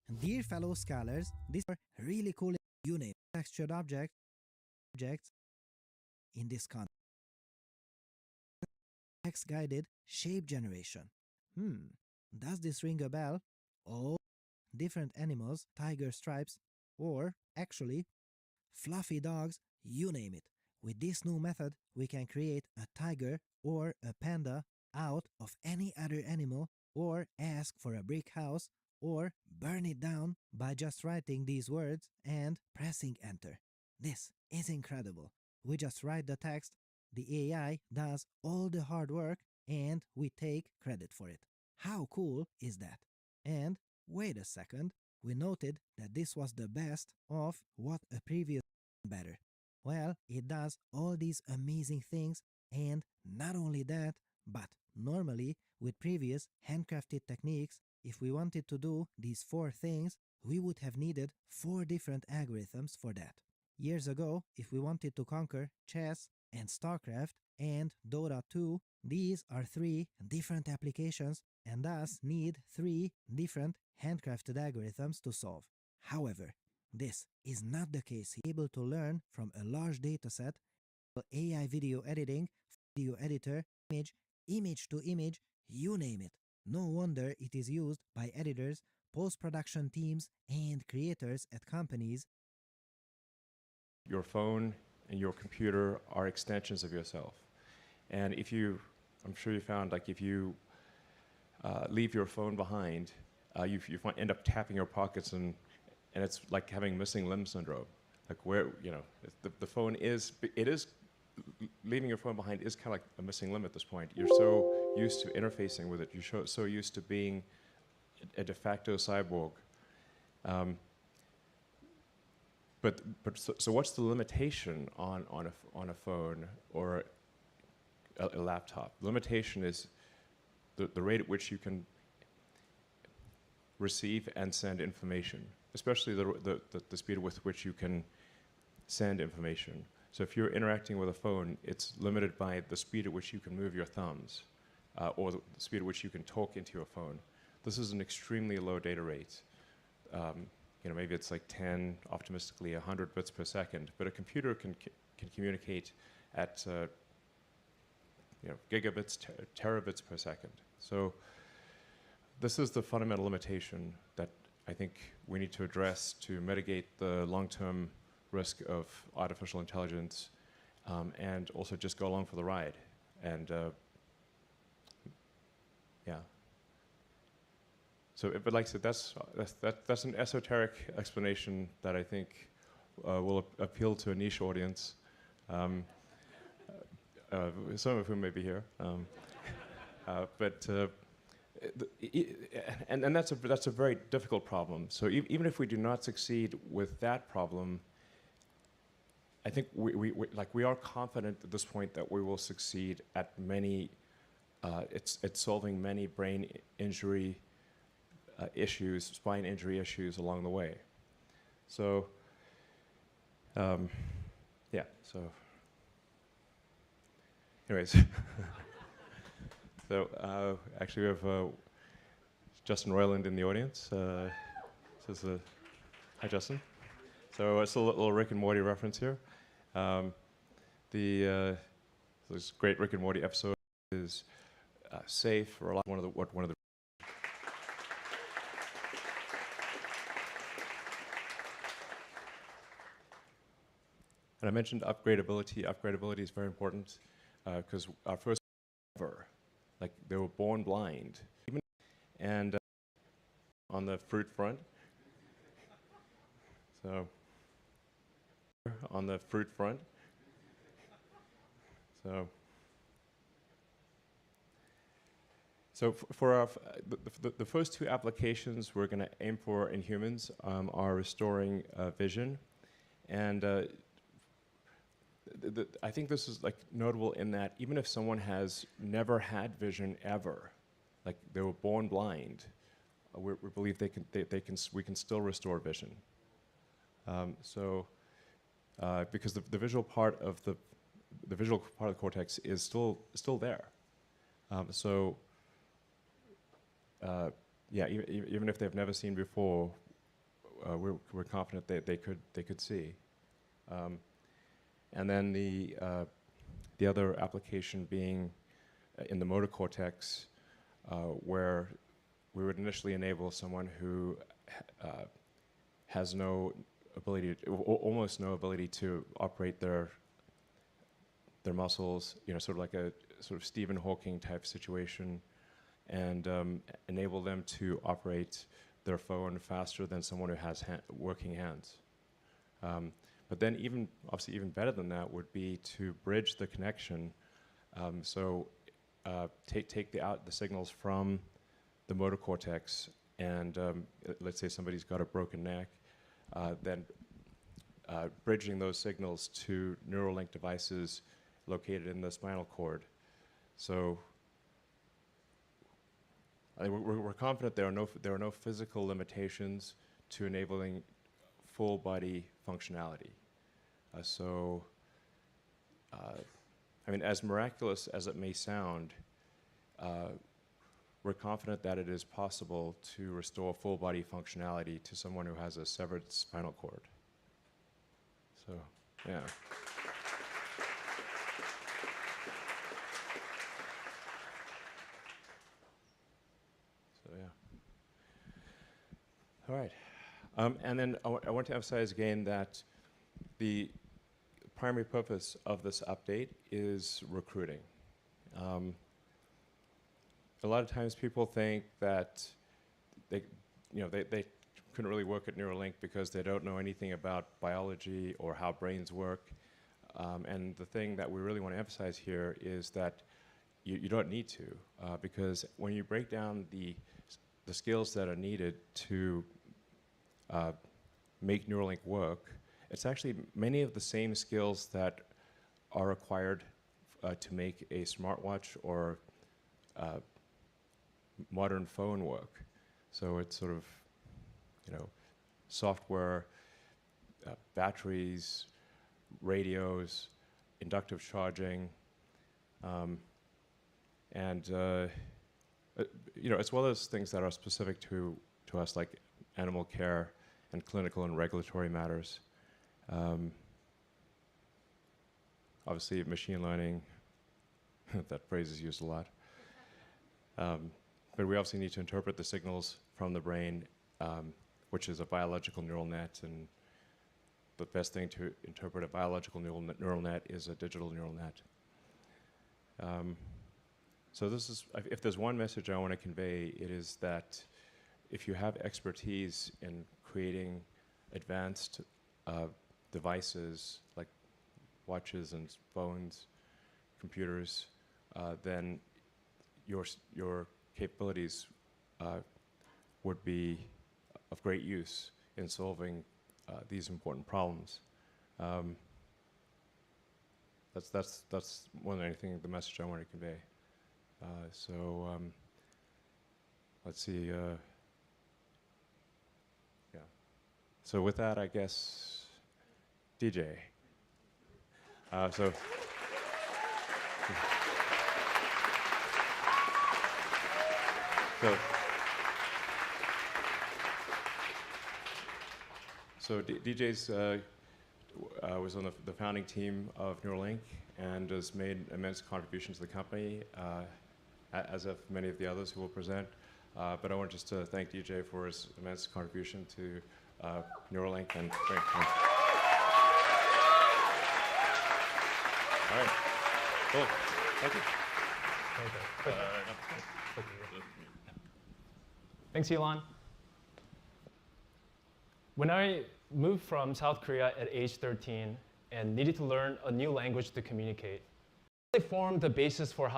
Dear fellow scholars, this is really cool unit textured objects in this context. Text-guided shape generation. Does this ring a bell? Oh, different animals, tiger stripes, or actually fluffy dogs, you name it. With this new method, we can create a tiger or a panda out of any other animal, or ask for a brick house, or burn it down by just writing these words and pressing enter. This is incredible. We just write the text, the AI does all the hard work, and we take credit for it. How cool is that? And wait a second, we noted that this was the best of what a previous better. Well, it does all these amazing things, and not only that, but normally with previous handcrafted techniques, if we wanted to do these 4 things, we would have needed 4 different algorithms for that. Years ago, if we wanted to conquer chess and StarCraft and Dota 2, these are 3 different applications and thus need 3 different handcrafted algorithms to solve. However, this is not the case. Able to learn from a large dataset, AI video editing, video editor, image to image, you name it. No wonder it is used by editors, post-production teams, and creators at companies. Your phone and your computer are extensions of yourself. And if you, I'm sure you found, like if you leave your phone behind, you end up tapping your pockets and it's like having missing limb syndrome. Like where, you know, the phone is, leaving your phone behind is kind of like a missing limb at this point. You're so used to interfacing with it. You're so used to being a de facto cyborg. So what's the limitation on a phone or a laptop? The limitation is the rate at which you can receive and send information, especially the speed with which you can send information. So if you're interacting with a phone, it's limited by the speed at which you can move your thumbs, or the speed at which you can talk into your phone. This is an extremely low data rate. You know, maybe it's like 10, optimistically 100 bits per second, but a computer can communicate at you know, gigabits, terabits per second. So this is the fundamental limitation that I think we need to address to mitigate the long-term risk of artificial intelligence, and also just go along for the ride. And yeah. So, but like I said, that's an esoteric explanation that I think will appeal to a niche audience, some of whom may be here. And that's a very difficult problem. So even if we do not succeed with that problem, I think we are confident at this point that we will succeed at many, it's solving many brain injury issues, spine injury issues along the way. So, yeah, so, anyways. So, actually we have Justin Roiland in the audience. Hi, Justin. So it's a little Rick and Morty reference here. This great Rick and Morty episode is safe for a lot. One of the And I mentioned upgradability. Upgradability is very important because our first ever, like they were born blind. And on the fruit front, so on the fruit front, so for our, the first 2 applications we're going to aim for in humans are restoring vision, and I think this is like notable in that even if someone has never had vision ever, like they were born blind, we believe we can still restore vision. Because the visual part of the cortex is still there. Yeah, even if they've never seen before, we're confident that they could see. And then the other application being in the motor cortex, where we would initially enable someone who has no ability, almost no ability to operate their muscles, sort of like a sort of Stephen Hawking type situation, and enable them to operate their phone faster than someone who has working hands. But then obviously even better than that would be to bridge the connection. Take the signals from the motor cortex, and let's say somebody's got a broken neck, then bridging those signals to Neuralink devices located in the spinal cord. So we're confident there are no physical limitations to enabling full body functionality. I mean, as miraculous as it may sound, we're confident that it is possible to restore full body functionality to someone who has a severed spinal cord. So, yeah. So, yeah. All right. And then I want to emphasize again that the primary purpose of this update is recruiting. A lot of times people think that they couldn't really work at Neuralink because they don't know anything about biology or how brains work. And the thing that we really want to emphasize here is that you don't need to, because when you break down the skills that are needed to make Neuralink work, it's actually many of the same skills that are required to make a smartwatch or modern phone work. So it's sort of, software, batteries, radios, inductive charging, and as well as things that are specific to us, like animal care and clinical and regulatory matters. Obviously, machine learning, that phrase is used a lot. But we obviously need to interpret the signals from the brain, which is a biological neural net, and the best thing to interpret a biological neural net is a digital neural net. So this is, if there's one message I want to convey, it is that if you have expertise in creating advanced devices like watches and phones, computers, then your capabilities would be of great use in solving these important problems. That's more than anything the message I want to convey. Let's see. Yeah. So with that, I guess, DJ. So DJ's was on the founding team of Neuralink and has made immense contributions to the company, as have many of the others who will present. But I want just to thank DJ for his immense contribution to Neuralink. And all right, cool. Thank you. Thanks, Elon. When I moved from South Korea at age 13 and needed to learn a new language to communicate, they formed the basis for how.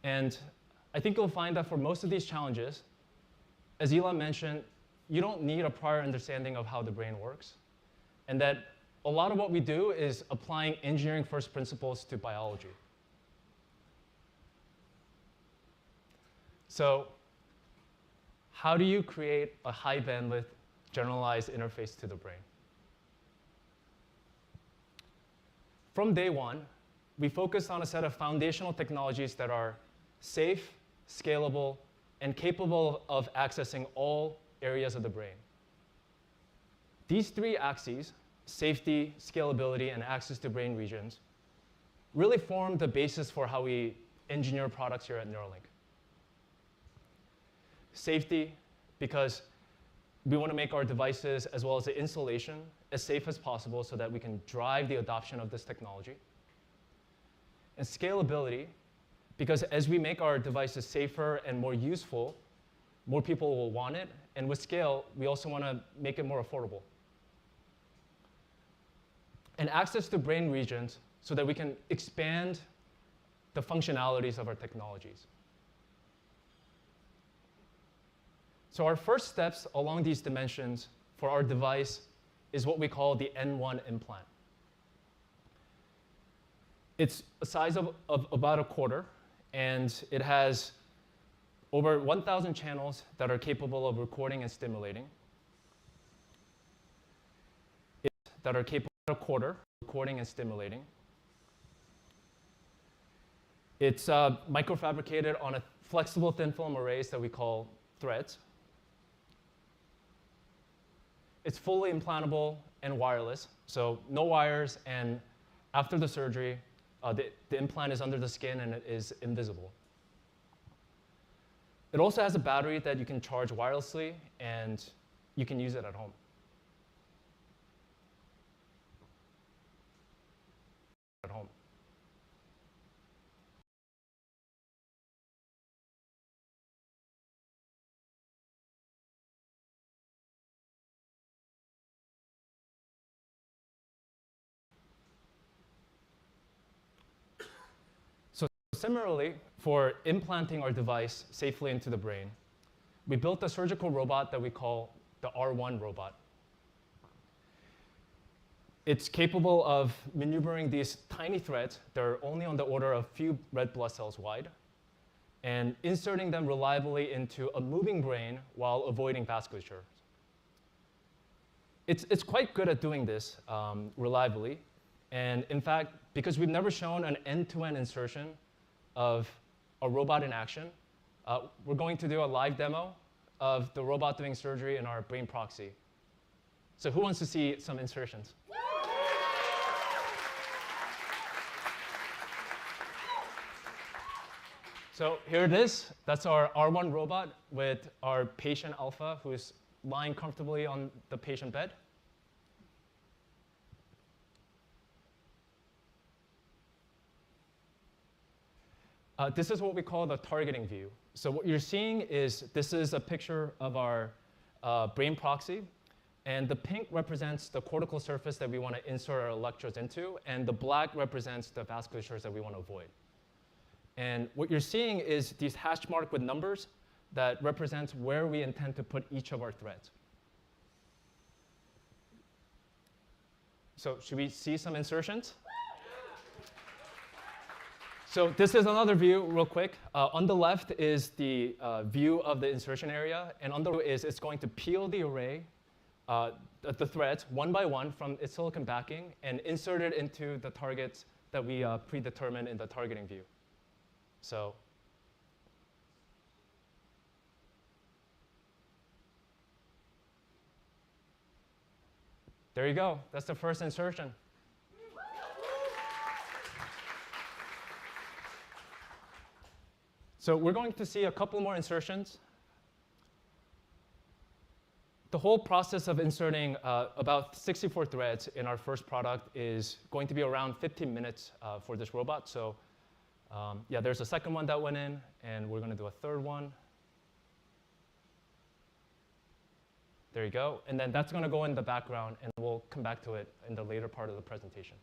And I think you'll find that for most of these challenges, as Elon mentioned, you don't need a prior understanding of how the brain works, and that a lot of what we do is applying engineering first principles to biology. So how do you create a high bandwidth generalized interface to the brain? From day one, we focused on a set of foundational technologies that are safe, scalable, and capable of accessing all areas of the brain. These three axes, safety, scalability, and access to brain regions, really form the basis for how we engineer products here at Neuralink. Safety, because we want to make our devices as well as the installation as safe as possible so that we can drive the adoption of this technology. And scalability, because as we make our devices safer and more useful, more people will want it. And with scale, we also want to make it more affordable. And access to brain regions so that we can expand the functionalities of our technologies. So our first steps along these dimensions for our device is what we call the N1 implant. It's a size of about a quarter, and it has over 1,000 channels that are capable of recording and stimulating. That are capable of a quarter, recording and stimulating. It's microfabricated on a flexible thin film arrays that we call threads. It's fully implantable and wireless, so no wires, and after the surgery, the implant is under the skin and it is invisible. It also has a battery that you can charge wirelessly, and you can use it at home. So similarly, for implanting our device safely into the brain, we built a surgical robot that we call the R1 robot. It's capable of maneuvering these tiny threads that are only on the order of a few red blood cells wide, and inserting them reliably into a moving brain while avoiding vasculature. It's quite good at doing this reliably. And in fact, because we've never shown an end-to-end insertion of a robot in action, we're going to do a live demo of the robot doing surgery in our brain proxy. So who wants to see some insertions? So here it is. That's our R1 robot with our patient Alpha, who is lying comfortably on the patient bed. This is what we call the targeting view. So what you're seeing is this is a picture of our brain proxy. And the pink represents the cortical surface that we want to insert our electrodes into. And the black represents the vasculatures that we want to avoid. And what you're seeing is these hash marked with numbers that represents where we intend to put each of our threads. So should we see some insertions? So this is another view real quick. On the left is the view of the insertion area. And on the right is it's going to peel the array, the threads, one by one from its silicon backing and insert it into the targets that we predetermined in the targeting view. So there you go. That's the first insertion. So we're going to see a couple more insertions. The whole process of inserting about 64 threads in our first product is going to be around 15 minutes for this robot. So yeah, there's a second one that went in, and we're going to do a third one. There you go. And then that's going to go in the background, and we'll come back to it in the later part of the presentation.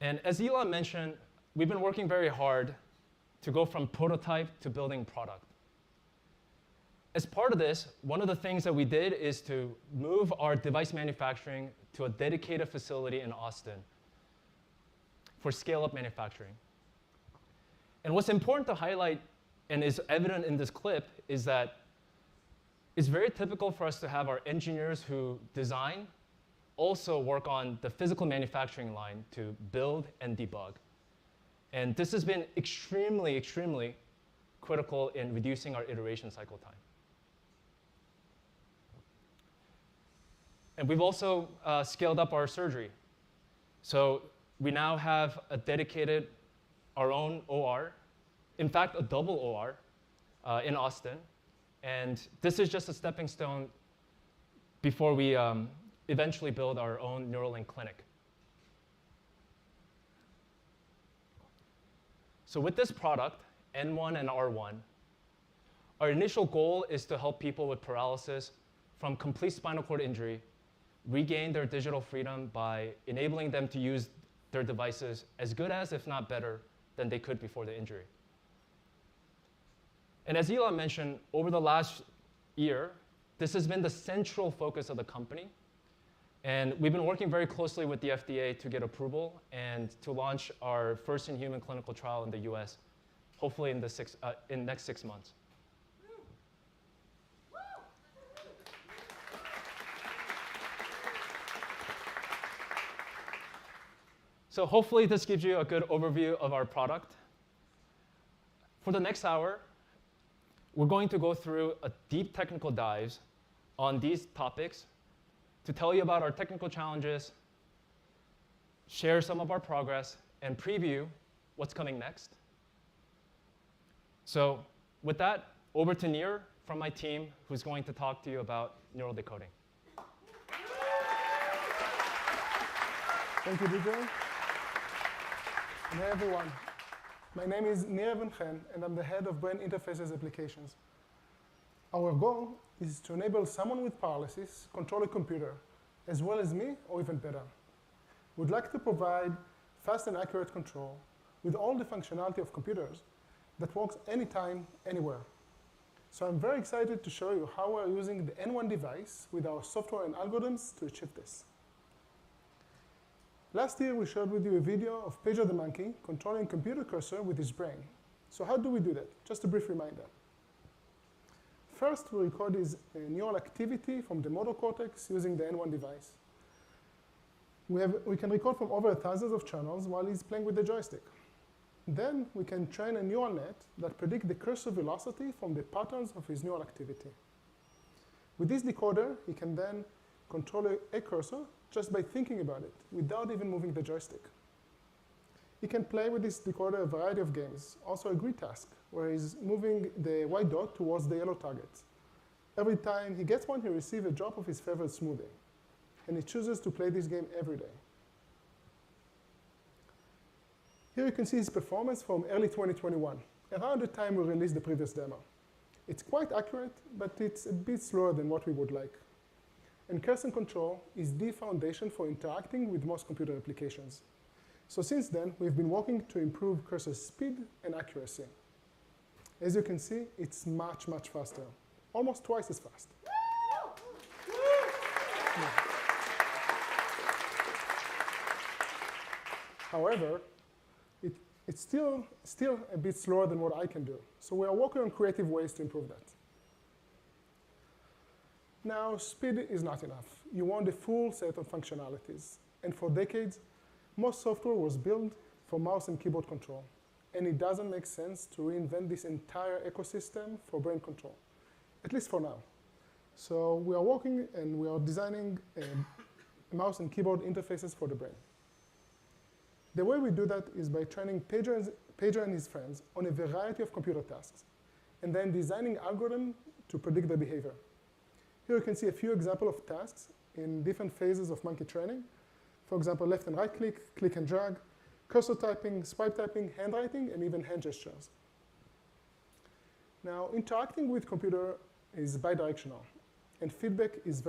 And as Elon mentioned, we've been working very hard to go from prototype to building product. As part of this, one of the things that we did is to move our device manufacturing to a dedicated facility in Austin for scale-up manufacturing. And what's important to highlight, and is evident in this clip, is that it's very typical for us to have our engineers who design also work on the physical manufacturing line to build and debug. And this has been extremely, extremely critical in reducing our iteration cycle time. And we've also scaled up our surgery. So we now have a dedicated, our own OR, in fact, a double OR in Austin. And this is just a stepping stone before we eventually build our own Neuralink clinic. So with this product, N1 and R1, our initial goal is to help people with paralysis from complete spinal cord injury regain their digital freedom by enabling them to use their devices as good as, if not better, than they could before the injury. And as Elon mentioned, over the last year, this has been the central focus of the company. And we've been working very closely with the FDA to get approval and to launch our first in-human clinical trial in the US, hopefully in the next 6 months. So hopefully this gives you a good overview of our product. For the next hour, we're going to go through a deep technical dives on these topics to tell you about our technical challenges, share some of our progress, and preview what's coming next. So with that, over to Nir from my team, who's going to talk to you about neural decoding. Thank you, DJ. And hey, everyone. My name is Nir Evan-Chen, and I'm the head of Brain Interfaces Applications. Our goal is to enable someone with paralysis control a computer, as well as me, or even better. We'd like to provide fast and accurate control with all the functionality of computers that works anytime, anywhere. So I'm very excited to show you how we're using the N1 device with our software and algorithms to achieve this. Last year, we shared with you a video of Pedro the monkey controlling a computer cursor with his brain. So how do we do that? Just a brief reminder. First, we record his neural activity from the motor cortex using the N1 device. We can record from over thousands of channels while he's playing with the joystick. Then we can train a neural net that predicts the cursor velocity from the patterns of his neural activity. With this decoder, he can then control a cursor just by thinking about it, without even moving the joystick. He can play with this decoder a variety of games, also a grid task, where he's moving the white dot towards the yellow target. Every time he gets one, he receives a drop of his favorite smoothie. And he chooses to play this game every day. Here you can see his performance from early 2021, around the time we released the previous demo. It's quite accurate, but it's a bit slower than what we would like. And cursor control is the foundation for interacting with most computer applications. So since then, we've been working to improve cursor speed and accuracy. As you can see, it's much, much faster, almost twice as fast. However, it's still a bit slower than what I can do. So we are working on creative ways to improve that. Now, speed is not enough. You want a full set of functionalities. And for decades, most software was built for mouse and keyboard control. And it doesn't make sense to reinvent this entire ecosystem for brain control, at least for now. So we are working and we are designing mouse and keyboard interfaces for the brain. The way we do that is by training Pedro and his friends on a variety of computer tasks, and then designing algorithms to predict their behavior. Here you can see a few examples of tasks in different phases of monkey training. For example, left and right click, click and drag, cursor typing, swipe typing, handwriting, and even hand gestures. Now, interacting with computer is bidirectional, and feedback is very